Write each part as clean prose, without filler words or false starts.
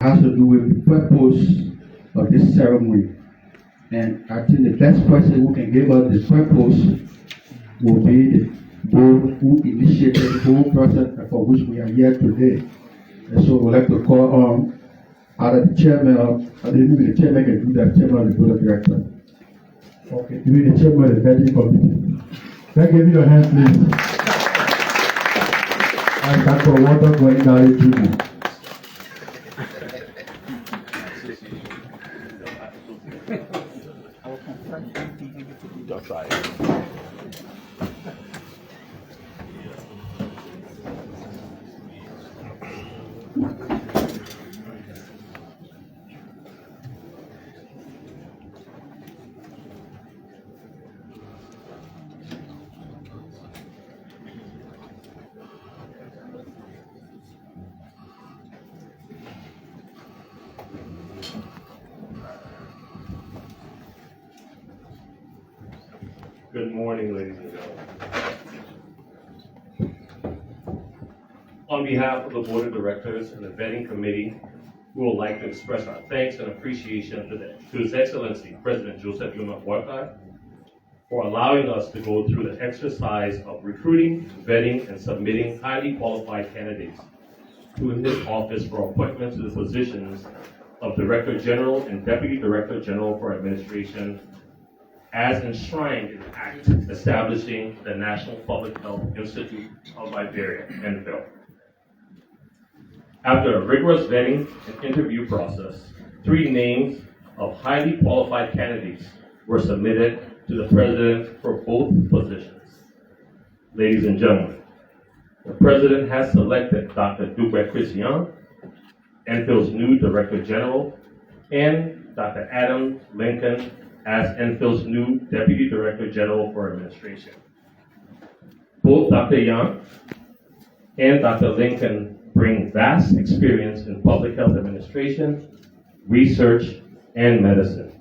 has to do with the purpose of this ceremony. And I think the best person who can give us the purpose will be the board who initiated the whole process for which we are here today. And so we'd like to call on either the chairman, maybe the chairman can do that, chairman of the board of directors. Okay, maybe the chairman of the vetting committee. Can I give you a hand, please? And Dr. Walter going down Jr. Good morning, ladies and gentlemen. On behalf of the Board of Directors and the Vetting Committee, we would like to express our thanks and appreciation to His Excellency President Joseph Yuma Boakai for allowing us to go through the exercise of recruiting, vetting, and submitting highly qualified candidates to his office for appointment to the positions of Director General and Deputy Director General for Administration as enshrined in the Act establishing the National Public Health Institute of Liberia, NPHIL. After a rigorous vetting and interview process, 3 names of highly qualified candidates were submitted to the President for both positions. Ladies and gentlemen, the President has selected Dr. Dubé Christian, NPHIL's new Director General, and Dr. Adam Lincoln as NPHIL's new Deputy Director General for Administration. Both Dr. Young and Dr. Lincoln bring vast experience in public health administration, research, and medicine.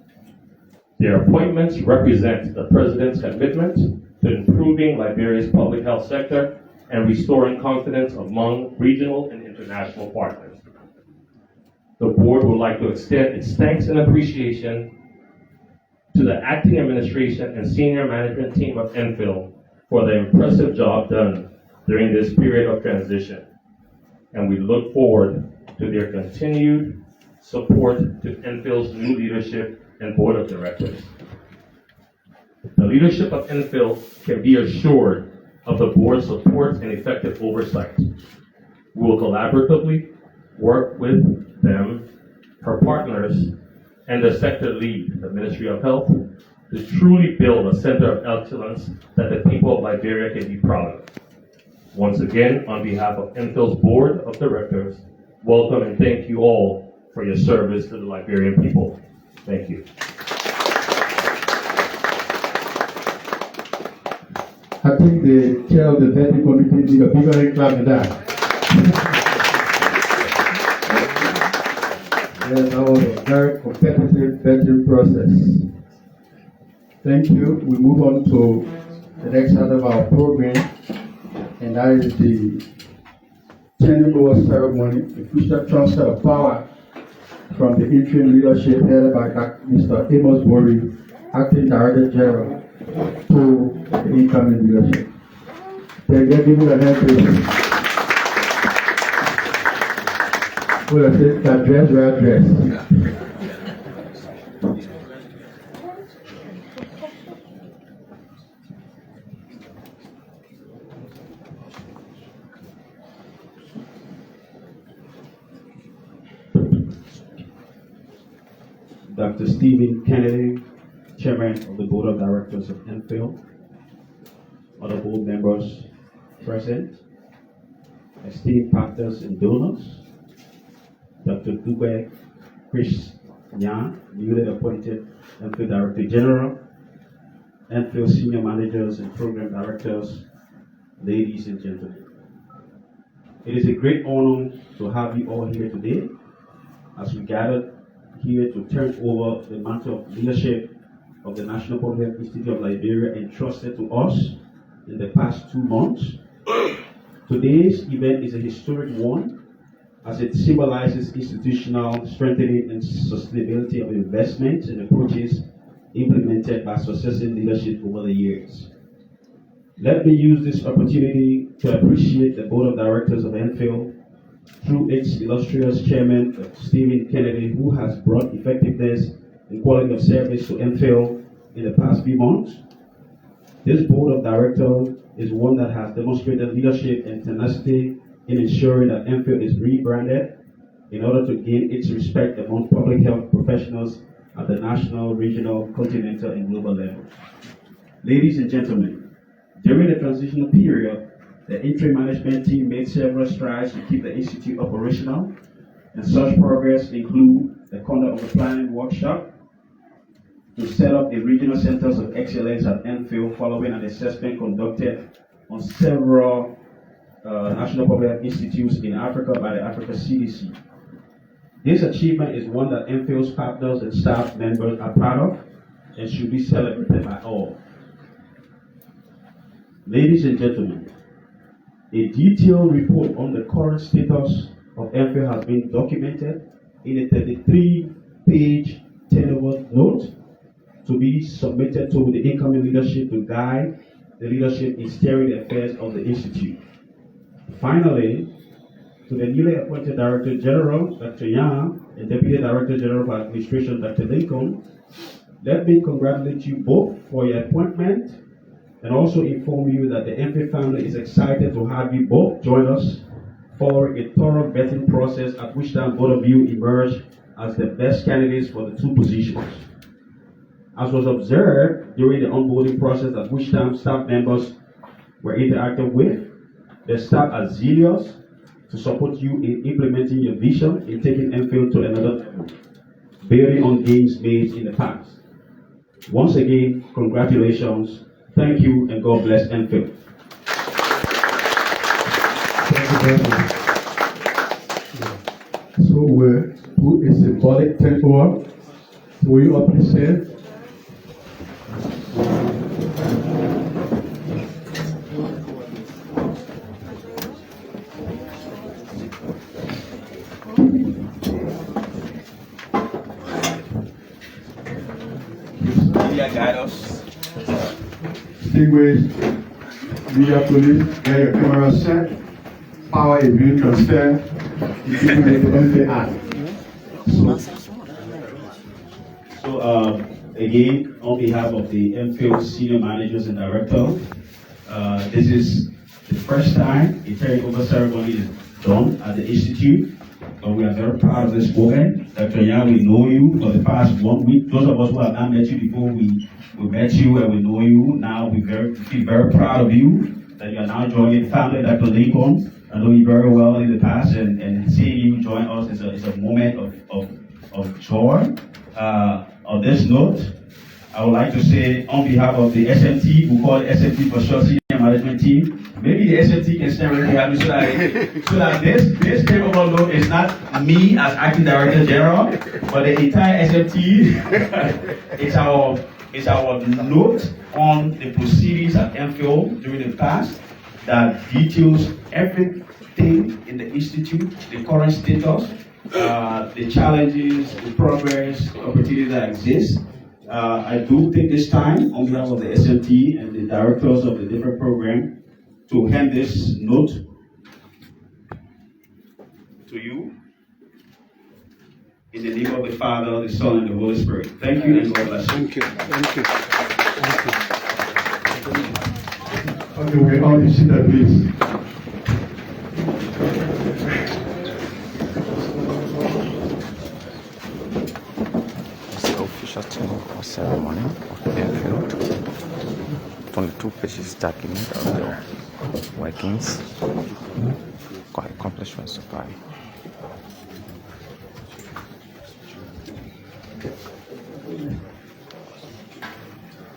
Their appointments represent the President's commitment to improving Liberia's public health sector and restoring confidence among regional and international partners. The Board would like to extend its thanks and appreciation to the acting administration and senior management team of NPHIL for the impressive job done during this period of transition. And we look forward to their continued support to NPHIL's new leadership and board of directors. The leadership of NPHIL can be assured of the board's support and effective oversight. We will collaboratively work with them, her partners, and the sector lead, the Ministry of Health, to truly build a center of excellence that the people of Liberia can be proud of. Once again, on behalf of NPHIL's Board of Directors, welcome and thank you all for your service to the Liberian people. Thank you. I think the chair of the vetting committee need a bigger hand clap than that. Yes, that was a very competitive vetting process. Thank you. We move on to the next part of our program, and that is the turning over ceremony, the official transfer of power from the interim leadership headed by Mr. Amos Worry, Acting Director General, to the incoming leadership. Can you give me a hand, please? Well, I said, address or address? Dr. Stephen Kennedy, Chairman of the Board of Directors of NPHIL, other board members present, esteemed partners and donors, Dr. Dubé Christian, newly appointed NPHIL Director General, NPHIL Senior Managers and Program Directors, ladies and gentlemen. It is a great honor to have you all here today as we gather here to turn over the mantle of leadership of the National Public Health Institute of Liberia entrusted to us in the past 2 months. Today's event is a historic one as it symbolizes institutional strengthening and sustainability of investment and approaches implemented by successive leadership over the years. Let me use this opportunity to appreciate the Board of Directors of NPHIL through its illustrious chairman, Stephen Kennedy, who has brought effectiveness and quality of service to NPHIL in the past few months. This Board of Directors is one that has demonstrated leadership and tenacity in ensuring that NPHIL is rebranded in order to gain its respect among public health professionals at the national, regional, continental, and global level. Ladies and gentlemen, during the transitional period, the interim management team made several strides to keep the Institute operational, and such progress include the conduct of a planning workshop to set up the regional centers of excellence at NPHIL following an assessment conducted on several national public health institutes in Africa by the Africa CDC. This achievement is one that NPHIL's partners and staff members are proud of and should be celebrated by all. Ladies and gentlemen, a detailed report on the current status of NPHIL has been documented in a 33-page tenure note to be submitted to the incoming leadership to guide the leadership in steering the affairs of the Institute. Finally, to the newly appointed Director General, Dr. Yang, and Deputy Director General for Administration, Dr. Lincoln, let me congratulate you both for your appointment and also inform you that the NPHIL family is excited to have you both join us following a thorough vetting process at which time both of you emerged as the best candidates for the two positions. As was observed during the onboarding process at which time staff members were interacted with, the staff are zealous to support you in implementing your vision in taking NPHIL to another level, building on gains made in the past. Once again, congratulations. Thank you, and God bless NPHIL. Thank you very much. So we'll put a symbolic tenure. So will you all please say? Guide us. Distinguished media police, get your camera set. Power is being transferred to the NPHIL. So again, on behalf of the NPHIL senior managers and directors, this is the first time a takeover ceremony is done at the Institute. So we are very proud of this moment. Dr. Yang, we know you for the past 1 week. Those of us who have not met you before, we met you and we know you. Now we feel very proud of you that you are now joining the family. Dr. Lincoln, I know you very well in the past, and seeing you join us is a moment of joy. On this note, I would like to say on behalf of the SMT, we call it SMT for short, senior management team, maybe the SMT can stand right behind me so that this takeover note is not me as acting director general, but the entire SMT. It's our note on the proceedings at NPHIL during the past that details everything in the institute, the current status, the challenges, the progress, the opportunities that exist. I do take this time on behalf of the SMT and the directors of the different programs to hand this note to you in the name of the Father, the Son, and the Holy Spirit. Thank you, and God bless you. Thank you. Thank you. Okay, we all you see that please. The official takeover ceremony of NPHIL. Only 2 pages document of the workings, accomplishments so far.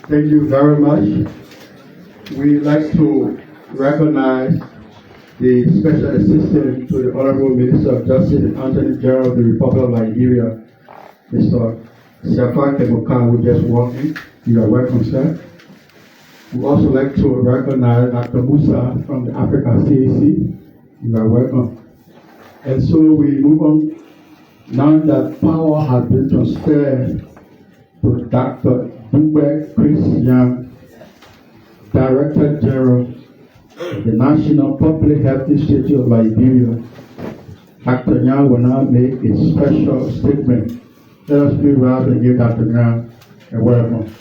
Thank you very much. We'd like to recognize the Special Assistant to the Honorable Minister of Justice and Attorney General of the Republic of Liberia, Mr. Siafa Kemokan, who just walked in. You are welcome, sir. We'd also like to recognize Dr. Musa from the Africa CAC. You are welcome. And so we move on. Now that power has been transferred to Dr. Dube Christian, Director General of the National Public Health Institute of Liberia, Dr. Nyan will now make a special statement. Let us please rise and give Dr. Nyan a welcome.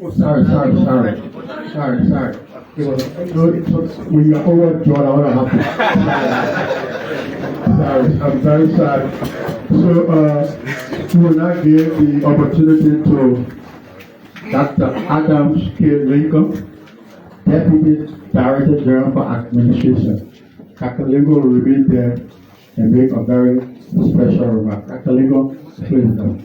Oh, sorry. It was, we are overjoyed. I want to sorry, I'm very sorry. So, we will now give the opportunity to Dr. Adam K. Lincoln, Deputy Director General for Administration. Dr. Lincoln will remain there and make a very special remark. Dr. Lincoln, please come.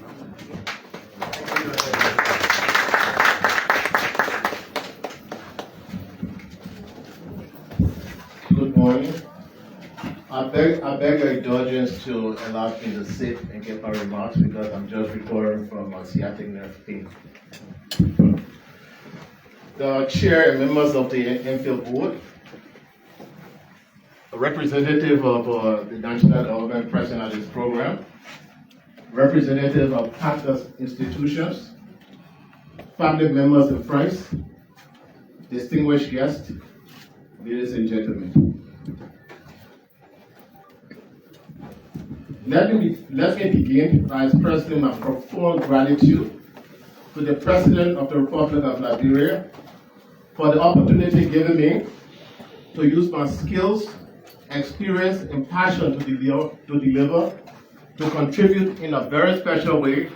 Good morning. I beg your indulgence to allow me to sit and give my remarks because I'm just recovering from a sciatic nerve pain. The chair and members of the NPHIL board, a representative of the national government present at this program, representative of partner institutions, family members and friends, distinguished guests, ladies and gentlemen. Let me begin by expressing my profound gratitude to the President of the Republic of Liberia for the opportunity given me to use my skills, experience, and passion to contribute in a very special way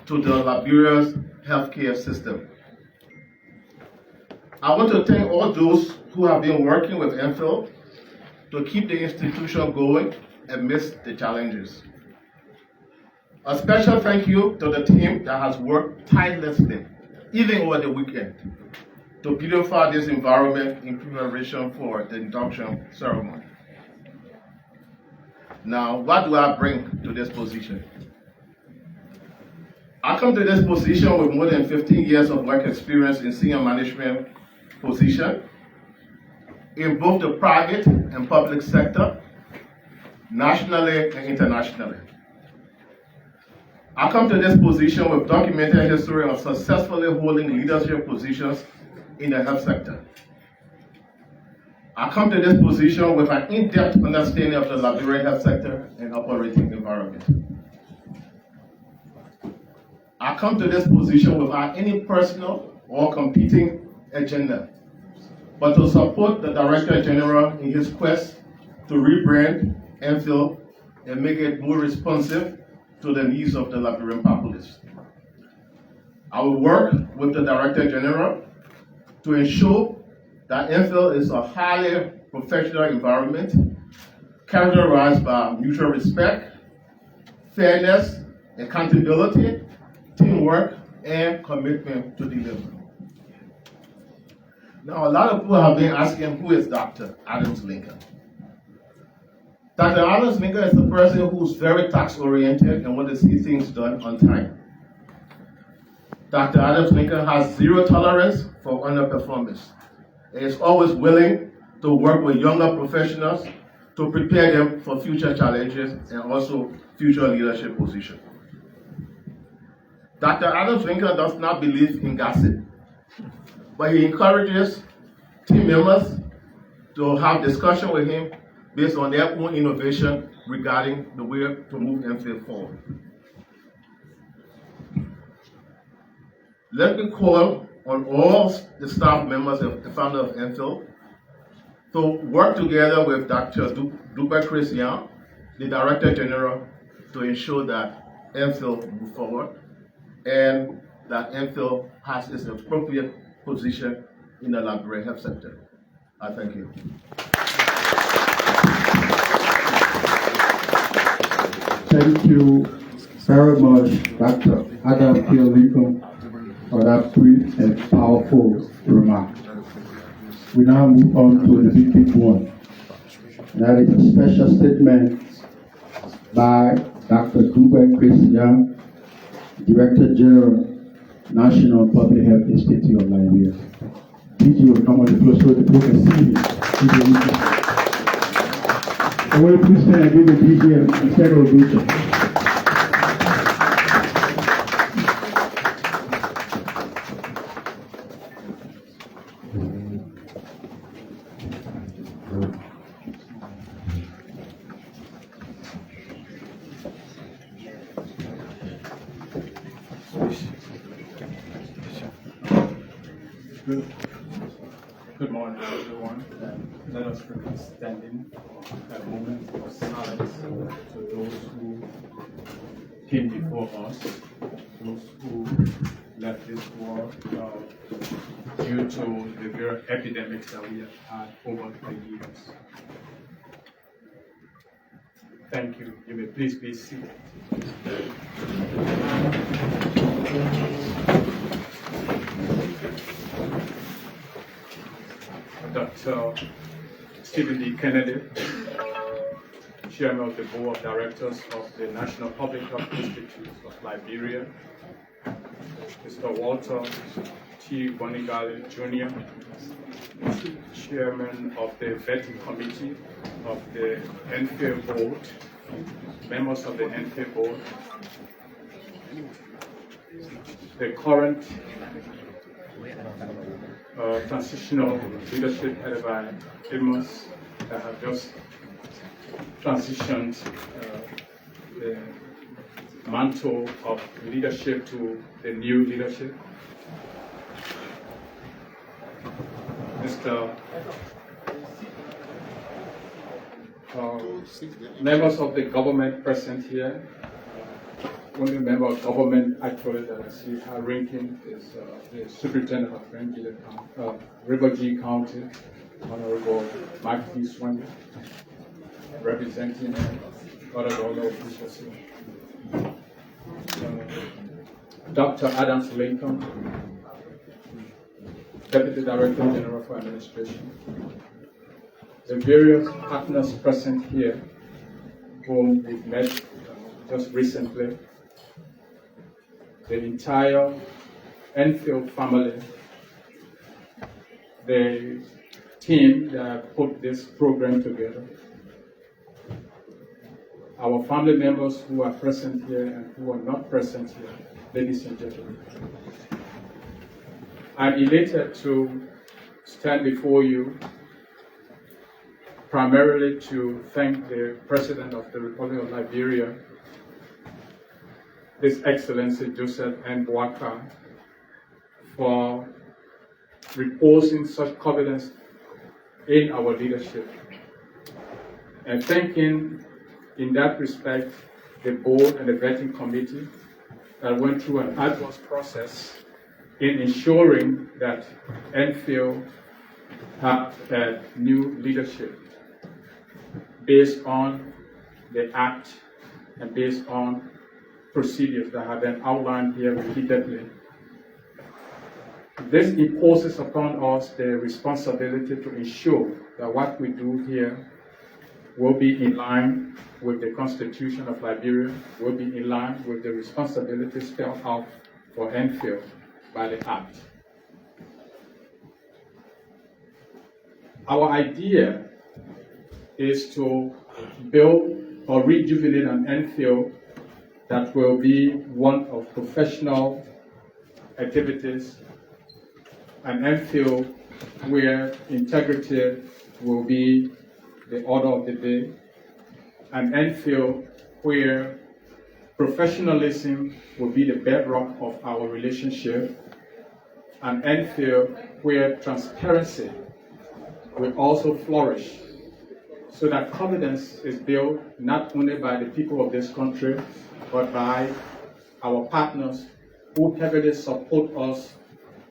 to the Liberia's healthcare system. I want to thank all those who have been working with NPHIL to keep the institution going amidst the challenges. A special thank you to the team that has worked tirelessly, even over the weekend, to beautify this environment in preparation for the induction ceremony. Now, what do I bring to this position? I come to this position with more than 15 years of work experience in senior management position in both the private and public sector, nationally and internationally. I come to this position with documented history of successfully holding leadership positions in the health sector. I come to this position with an in-depth understanding of the Liberian health sector and operating environment. I come to this position without any personal or competing agenda, but to support the Director General in his quest to rebrand NPHIL and make it more responsive to the needs of the Liberian populace. I will work with the Director General to ensure that NPHIL is a highly professional environment characterized by mutual respect, fairness, accountability, teamwork, and commitment to deliver. Now, a lot of people have been asking, who is Dr. Adams Lincoln? Dr. Adams Lincoln is the person who's very task-oriented and wants to see things done on time. Dr. Adams Lincoln has zero tolerance for underperformance. He is always willing to work with younger professionals to prepare them for future challenges and also future leadership positions. Dr. Adams Lincoln does not believe in gossip, but he encourages team members to have discussion with him based on their own innovation regarding the way to move NPHIL forward. Let me call on all the staff members and the founder of NPHIL to work together with Dr. Dube Christian, the Director General, to ensure that NPHIL move forward and that NPHIL has its appropriate position in the Liberian health sector. I thank you. Thank you very much, Dr. Adam K. Lincoln, for that brief and powerful remark. We now move on to the big one. That is a special statement by Dr. Dube Christian, Director General, National Public Health Institute of Liberia. DG will come on the floor so the people can see him. I will please stand and give the DG a second ovation. Good morning, everyone. Let us remain standing for a moment of silence to those who came before us, those who left this world due to the very epidemics that we have had over the years. Thank you. You may please be seated. Dr. Stephen D. Kennedy, Chairman of the Board of Directors of the National Public Health Institute of Liberia, Mr. Walter T. Bonigali Jr., Chairman of the Vetting Committee of the NPHIL Board, members of the NPHIL Board, the current transitional leadership headed by Amos that have just transitioned the mantle of leadership to the new leadership. Mr. Members of the government present here. Only member of government actually that I see high ranking is the Superintendent of River G County, Honorable Mike D. Swanley, representing other government officials here. Dr. Adams Lincoln, Deputy Director General for Administration. The various partners present here, whom we've met just recently. The entire NPHIL family, the team that put this program together, our family members who are present here and who are not present here, ladies and gentlemen. I'm elated to stand before you primarily to thank the President of the Republic of Liberia, His Excellency Joseph N. Boakai, for reposing such confidence in our leadership, and thanking in that respect the board and the vetting committee that went through an arduous process in ensuring that NPHIL have a new leadership based on the act and based on procedures that have been outlined here repeatedly. This imposes upon us the responsibility to ensure that what we do here will be in line with the Constitution of Liberia, will be in line with the responsibilities spelled out for NPHIL by the Act. Our idea is to build or rejuvenate an NPHIL that will be one of professional activities, an NPHIL where integrity will be the order of the day, an NPHIL where professionalism will be the bedrock of our relationship, an NPHIL where transparency will also flourish, so that confidence is built not only by the people of this country, but by our partners who heavily support us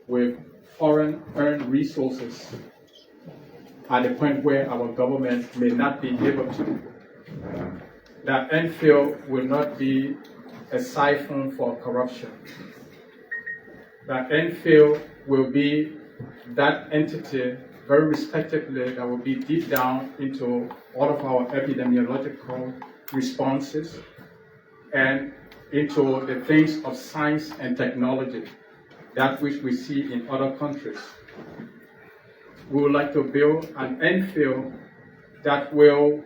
with foreign earned resources at the point where our government may not be able to. That NPHIL will not be a siphon for corruption. That NPHIL will be that entity very respectively that will be deep down into all of our epidemiological responses and into the things of science and technology, that which we see in other countries. We would like to build an NPHIL that will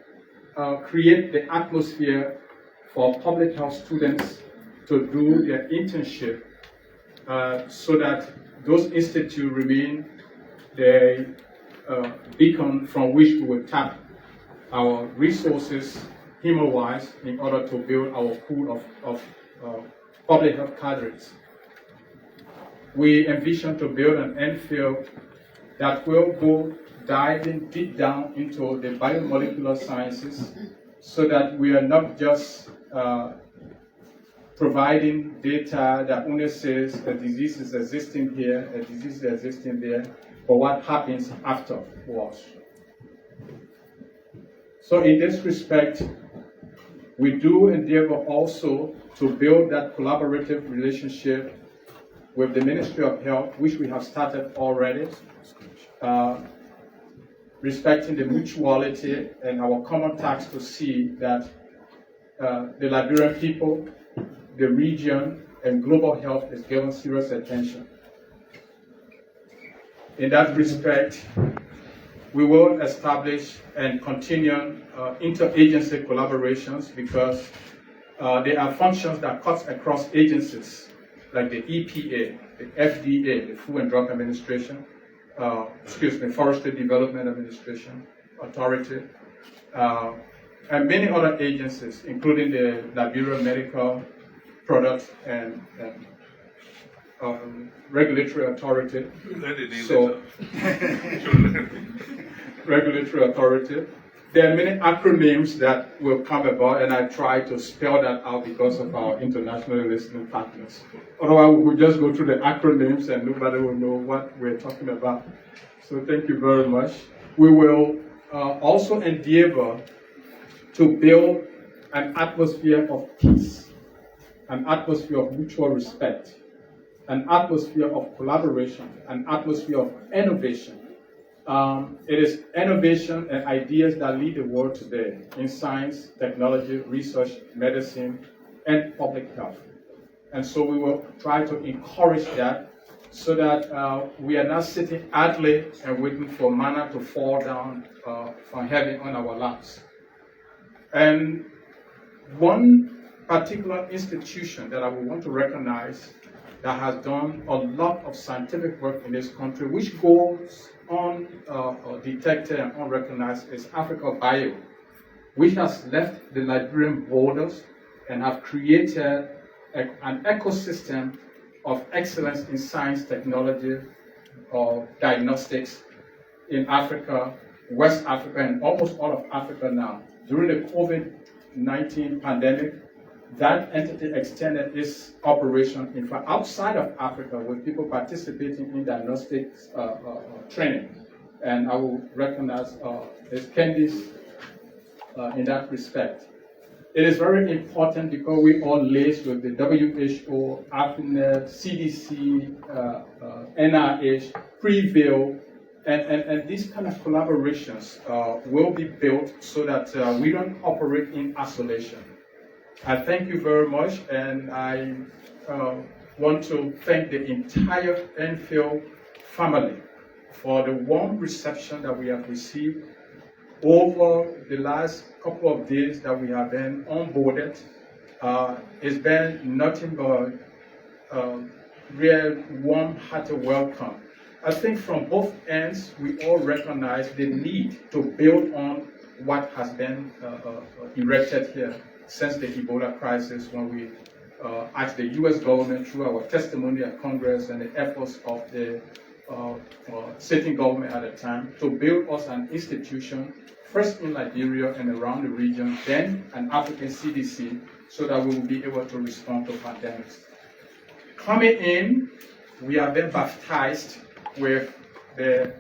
create the atmosphere for public health students to do their internship so that those institutes remain the beacon from which we will tap our resources human-wise in order to build our pool of public health cadres. We envision to build an NPHIL that will go diving deep down into the biomolecular sciences so that we are not just providing data that only says a disease is existing here, a disease is existing there, but what happens afterwards. So in this respect, we do endeavor also to build that collaborative relationship with the Ministry of Health, which we have started already, respecting the mutuality and our common task to see that the Liberian people, the region, and global health is given serious attention. In that respect, we will establish and continue interagency collaborations because there are functions that cut across agencies, like the EPA, the FDA, the Food and Drug Administration, Forestry Development Administration Authority, and many other agencies, including the Liberia Medical Products and Regulatory Authority. Regulatory Authority. There are many acronyms that will come about, and I try to spell that out because of our international listening partners. Otherwise, we would just go through the acronyms and nobody will know what we're talking about. So thank you very much. We will also endeavor to build an atmosphere of peace, an atmosphere of mutual respect, an atmosphere of collaboration, an atmosphere of innovation. It is innovation and ideas that lead the world today in science, technology, research, medicine, and public health. And so we will try to encourage that so that we are not sitting idly and waiting for manna to fall down from heaven on our laps. And one particular institution that I would want to recognize that has done a lot of scientific work in this country, which goes undetected and unrecognized, is Africa Bio, which has left the Liberian borders and have created an ecosystem of excellence in science, technology, or diagnostics in Africa, West Africa, and almost all of Africa now. During the COVID-19 pandemic, that entity extended its operation, in fact, outside of Africa, with people participating in diagnostics training. And I will recognize Ms. Candice in that respect. It is very important because we all liaise with the WHO, AFNet, CDC, NIH, PREVAIL, and these kind of collaborations will be built so that we don't operate in isolation. I thank you very much, and I want to thank the entire NPHIL family for the warm reception that we have received over the last couple of days that we have been onboarded. It's been nothing but real warm-hearted welcome. I think from both ends, we all recognize the need to build on what has been erected here since the Ebola crisis, when we asked the U.S. government through our testimony at Congress and the efforts of the sitting government at the time to build us an institution, first in Liberia and around the region, then an African CDC, so that we will be able to respond to pandemics. Coming in, we have been baptized with the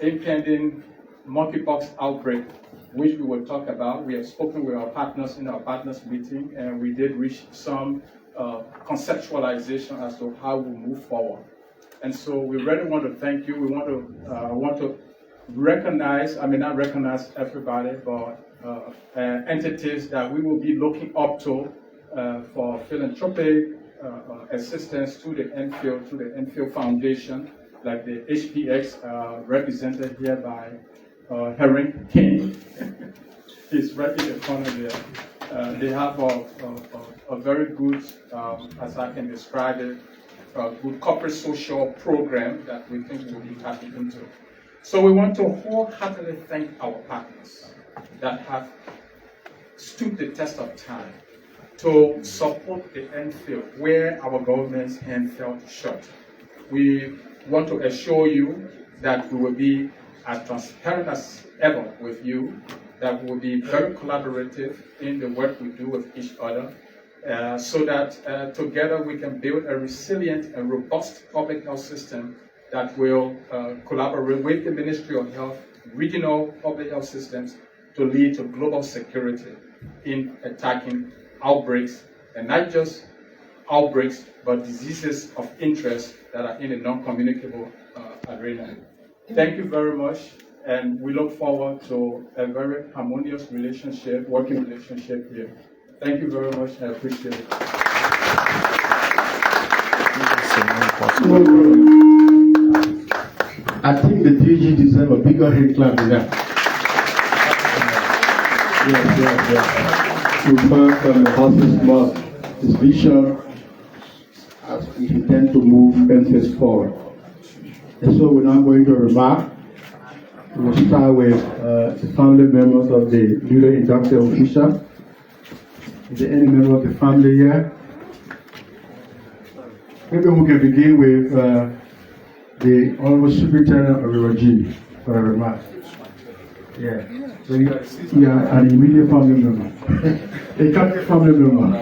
impending monkeypox outbreak, which we will talk about. We have spoken with our partners in our partners meeting, and we did reach some conceptualization as to how we move forward. And so we really want to thank you. We want to recognize, I mean, not recognize everybody, but entities that we will be looking up to for philanthropic assistance to the NPHIL, to the NPHIL Foundation, like the HPX represented here by Herring King. He's right in the corner there. They have a very good, as I can describe it, a good corporate social program that we think we'll be tapping into. So we want to wholeheartedly thank our partners that have stood the test of time to support the NPHIL where our government's hand fell short. We want to assure you that we will be as transparent as ever with you, that we will be very collaborative in the work we do with each other, so that together we can build a resilient and robust public health system that will collaborate with the Ministry of Health, regional public health systems, to lead to global security in attacking outbreaks, and not just outbreaks, but diseases of interest that are in a non-communicable arena. Thank you very much, and we look forward to a very harmonious relationship, working relationship here. Thank you very much, I appreciate it. I think the 3G deserve a bigger hand clap than that. Yes. To work on the horse's mouth, his vision, as we intend to move NPHIL forward. And so we're now going to remark. We will start with the family members of the newly inducted official. Is there any member of the family here? Maybe we can begin with the Honorable Superintendent of the regime for a remark. Yeah. So you are an immediate family member. A captive family member.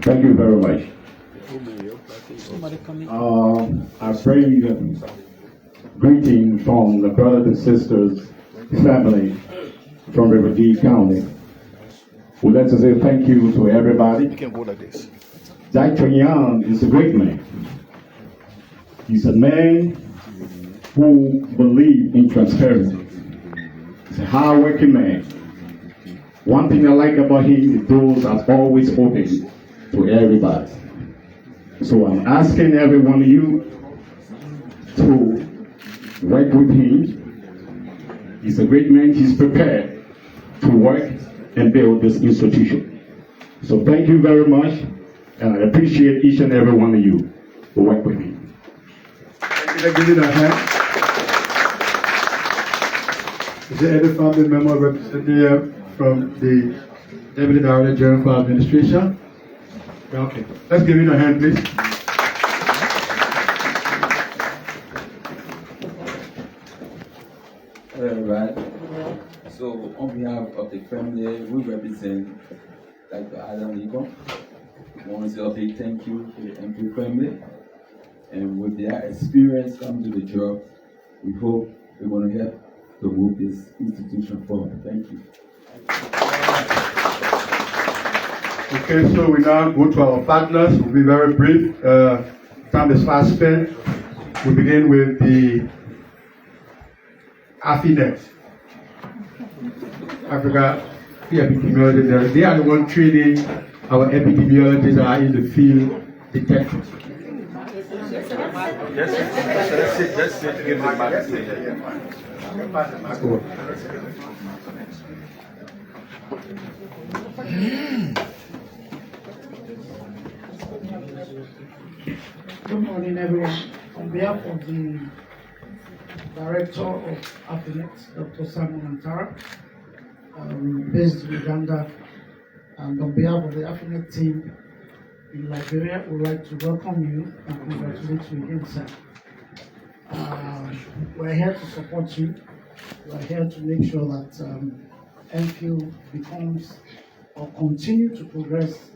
Thank you very much. I bring greeting from the brothers and sisters, family from Liberia County. We'd like to say thank you to everybody. You can go like this. Dr. Young is a great man. He's a man who believes in transparency. He's a hard-working man. One thing I like about him is doors are always open to everybody. So I'm asking every one of you to work with him. He's a great man. He's prepared to work and build this institution. So thank you very much, and I appreciate each and every one of you who work with me. Thank you. Give it a hand. Is there any family member represented here from the Deputy Director General for Administration? Okay. Let's give it a hand, please. Right. So on behalf of the family, we represent Dr. Adam Nico. We want to say a big thank you to the NPHIL family. And with their experience coming to the job, we hope we're going to help to move this institution forward. Thank you. Okay, so we now go to our partners. We'll be very brief. Time is fast spent. We begin with the AFINET, Africa Epidemiology. They are the one training our epidemiologists that are in the field detectives. Just give the Good morning, everyone. On behalf of the Director of AFINET, Dr. Simon Antara, based in Uganda, and on behalf of the AFINET team in Liberia, we would like to welcome you and congratulate you again, sir. We're here to support you. We're here to make sure that NPHIL becomes or continue to progress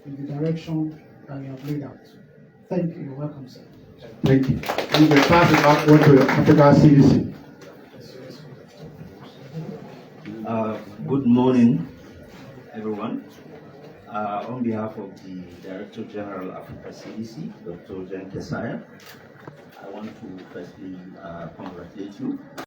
in the direction that you have laid out. Thank you. You're welcome, sir. Thank you. We will pass it back on to Africa CDC. Good morning, everyone. On behalf of the Director General Africa CDC, Dr. Jen Kesaya, I want to firstly congratulate you